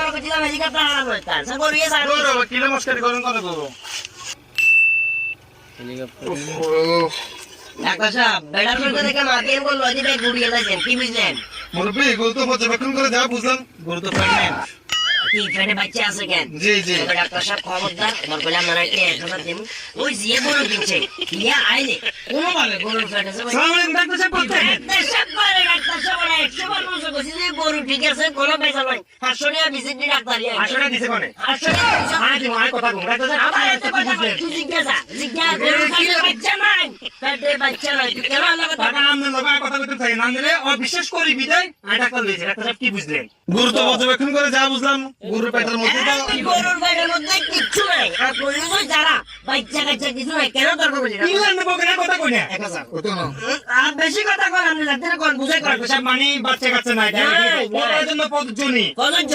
তোমার কইছিলাম হেলিকপ্টার আনার দরকার স্যার গরুয়ে স্যার কিলো মস্কারি করেন কত করবো ডাক্তার সাহেব বেড়ার মধ্যে দেখে মাতিয়ে বললো যে ভাই গুড়িয়ে যাচ্ছেন কি বুঝলেন মুরব্বী গরু তো পর্যবেক্ষণ করে যা বুঝলাম গরু তো প্রেগনেন্ট কি পেটে বাচ্চা আছে কেন জি জি তবে ডাক্তার সাহেব খবরদার এবার বলে আপনারা কি 1,000 দিন ওই যে গরু কিনছে ইয়া আইলে কোনো ভাবে গরুর পেটে আছে সালাম আলাইকুম ডাক্তার সাহেব করতে ডাক্তার সাহেব বলে ডাক্তার সাহেব বলে 100 বার বলছে কইছি যে গরু ঠিক আছে কোনো বেজাল নাই 500 টাকা ভিজিট দি ডাক্তার ইয়া 500 টাকা দিছে কোনে 500 টাকা আয় তুমি আয় কথা কম ডাক্তার সাহেব আবার এত কথা বলে তুই জিজ্ঞাসা গরুর পেটে বাচ্চা নাই পেটে বাচ্চা নাই তুই কেন লাগা টাকা নাম দিলে ভাই কথা কইতে থাকি নাম দিলে ও বিশ্বাস করি বিদায় আমি ডাক্তার লইছি ডাক্তার সাহেব কি বুঝলেন গরু তো পর্যবেক্ষণ করে যা বুঝলাম গরুর পেটের মধ্যে তো গরুর পেটের মধ্যে কিচ্ছু নাই আর কইলো যারা বাচ্চা কাচ্চা কিছু নাই কেন তর্ক করছিস কি লাগবে বকেনা কথা কই না 1000 কত না আর বেশি কথা কর আপনি ডাক্তার কোন বুঝাই কর ডাক্তার সাহেব মানে বাচ্চা কাচ্চা নাই নাই, ওর জন্য পদজনি কলঞ্জ